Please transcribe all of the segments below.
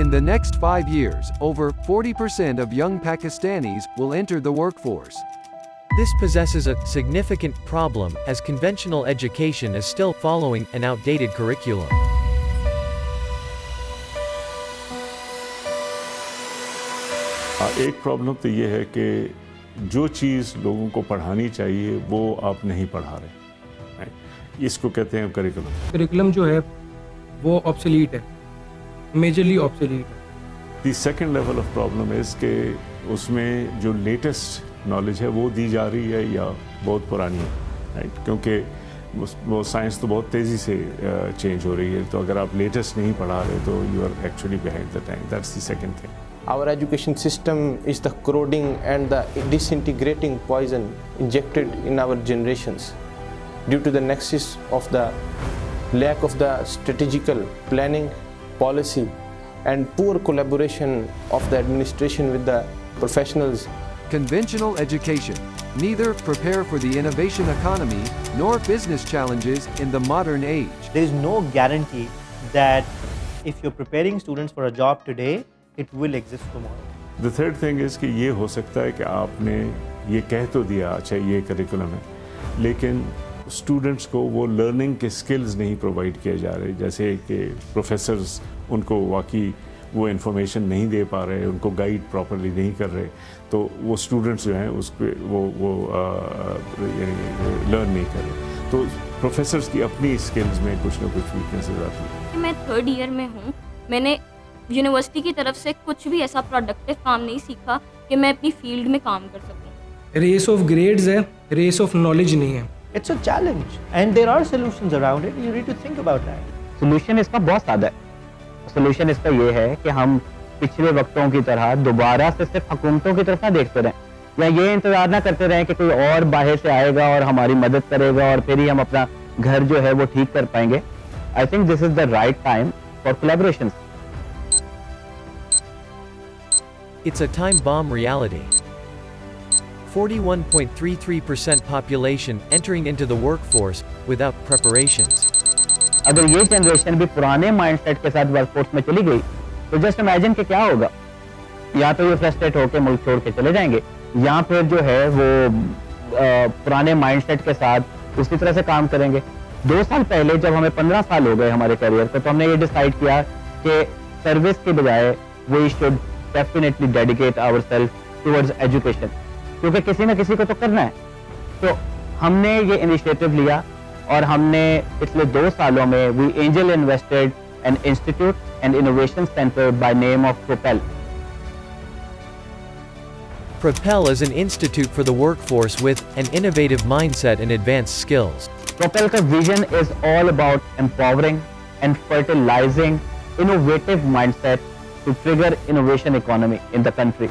In the next 5 years, over 40% of young Pakistanis will enter the workforce. This possesses a significant problem as conventional education is still following an outdated curriculum. एक problem तो ये है कि जो चीज़ लोगों को पढ़ानी चाहिए वो आप नहीं पढ़ा रहे, इसको कहते हैं करिकुलम। करिकुलम जो है वो ऑब्सोलीट है, मेजरली ऑब्सोलीट है। The second level of problem is कि उसमें जो लेटेस्ट नॉलेज है वो दी जा रही है या बहुत पुरानी है, राइट? क्योंकि वो साइंस तो बहुत तेज़ी से चेंज हो रही है, तो अगर आप लेटेस्ट नहीं पढ़ा रहे तो you are actually behind the time. That's the second thing. Our education system is the corroding and the disintegrating poison injected in our generations due to the nexus of the lack of the strategical planning, policy and poor collaboration of the administration with the professionals. Conventional education neither prepare for the innovation economy nor business challenges in the modern age. There is no guarantee that if you're preparing students for a job today, it will exist tomorrow. The third thing is कि ये हो सकता है कि आपने ये कह तो दिया अच्छा ये करिकुलम है, लेकिन स्टूडेंट्स को वो लर्निंग के स्किल्स नहीं प्रोवाइड किए जा रहे, जैसे कि प्रोफेसर्स उनको वाकई वो इन्फॉर्मेशन नहीं दे पा रहे, उनको गाइड प्रॉपरली नहीं कर रहे, तो वो स्टूडेंट्स जो हैं उसको वो लर्न नहीं कर रहे, तो प्रोफेसर्स की अपनी स्किल्स में कुछ ना कुछ वीकनेसेस आती हैं। मैं 3rd ईयर में हूँ, मैंने यूनिवर्सिटी की तरफ से कुछ भी ऐसा प्रोडक्टिव काम नहीं सीखा कि मैं अपनी फील्ड में काम कर सकूं। रेस ऑफ ग्रेड्स है, रेस ऑफ नॉलेज नहीं है। It's a challenge and there are solutions around it. You need to think about that. Solution इसका बहुत सादा है। सोल्यूशन इसका ये है कि हम पिछले वक्तों की तरह दोबारा से सिर्फ हुकूमतों की तरफ ना देखते रहें, या ये इंतजार ना करते रहें कि कोई और बाहर से आएगा और हमारी मदद करेगा और फिर ही हम अपना घर जो है वो ठीक कर पाएंगे। I think this is the right time for collaborations. It's a time bomb reality. 41.33% population entering into the workforce without preparations. अगर ये जनरेशन भी पुराने माइंडसेट के साथ वर्कफोर्स में चली गई तो जस्ट इमेजिन कि क्या होगा। या तो ये फ्रस्ट्रेट होकर मुल्क छोड़ के चले जाएंगे, या फिर जो है वो पुराने माइंडसेट के साथ उसी तरह से काम करेंगे। 2 साल पहले जब हमें 15 साल हो गए हमारे करियर को, तो हमने ये डिसाइड किया कि सर्विस के बजाय we should definitely dedicate ourself towards education, क्योंकि किसी ना किसी को तो करना है। तो हमने ये इनिशिएटिव लिया और हमने पिछले 2 सालों में we angel invested an institute and innovation centre by name of Propel. Propel is an institute for the workforce with an innovative mindset and advanced skills. Propel का vision is all about empowering and fertilizing innovative mindset to trigger innovation economy in the country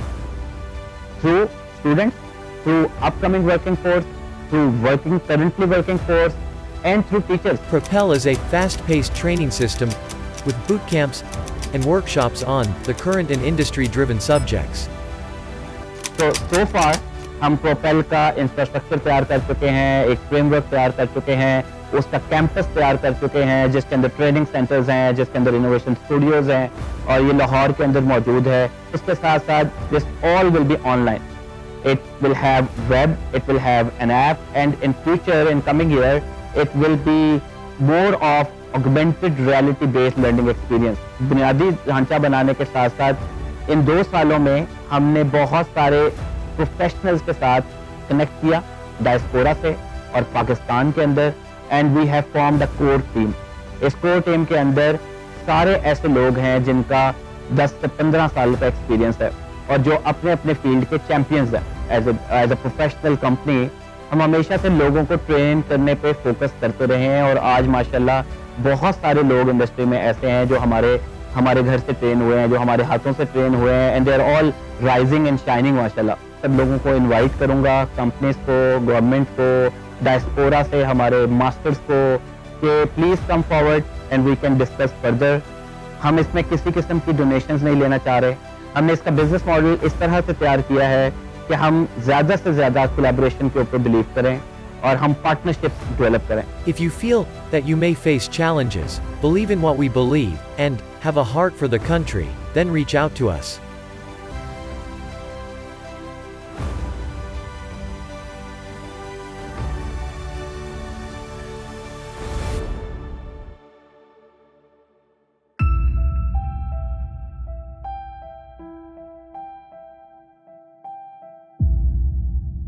through students, through upcoming working force, through currently working force, and through teachers. Propel is a fast-paced training system with boot camps and workshops on the current and industry-driven subjects. So far हम Propel का infrastructure तैयार कर चुके हैं, एक framework तैयार कर चुके हैं, उसका कैंपस तैयार कर चुके हैं जिसके अंदर ट्रेनिंग सेंटर्स हैं, जिसके अंदर इनोवेशन स्टूडियोज हैं, और ये लाहौर के अंदर मौजूद है। इसके साथ साथ this all will be online. It will have web, it will have an app, and in future in coming year it will be more of augmented reality based learning experience. बुनियादी ढांचा बनाने के साथ साथ इन 2 सालों में हमने बहुत सारे प्रोफेशनल्स के साथ कनेक्ट किया डायस्पोरा से और पाकिस्तान के अंदर, and we have formed a core team. इस कोर टीम के अंदर सारे ऐसे लोग हैं जिनका 10 से 15 साल का एक्सपीरियंस है और जो अपने अपने फील्ड के चैंपियंस हैं। एज अ प्रोफेशनल कंपनी हम हमेशा से लोगों को ट्रेन करने पे फोकस करते रहे हैं, और आज माशाल्लाह बहुत सारे लोग इंडस्ट्री में ऐसे हैं जो हमारे घर से ट्रेन हुए हैं, जो हमारे हाथों से ट्रेन हुए हैं, and they are all rising and shining माशाल्लाह। सब लोगों को इनवाइट करूंगा, कंपनीज को, गवर्नमेंट को, डायस्पोरा से हमारे मास्टर्स को, कि please come forward and we can discuss further. हम इसमें किसी किस्म की डोनेशंस नहीं लेना चाह रहे। हमने इसका बिजनेस मॉडल इस तरह से तैयार किया है कि हम ज्यादा से ज्यादा कोलैबोरेशन के ऊपर बिलीव करें और हम पार्टनरशिप्स डेवलप करें। If you feel that you may face challenges, believe in what we believe, and have a heart for the country, then reach out to us.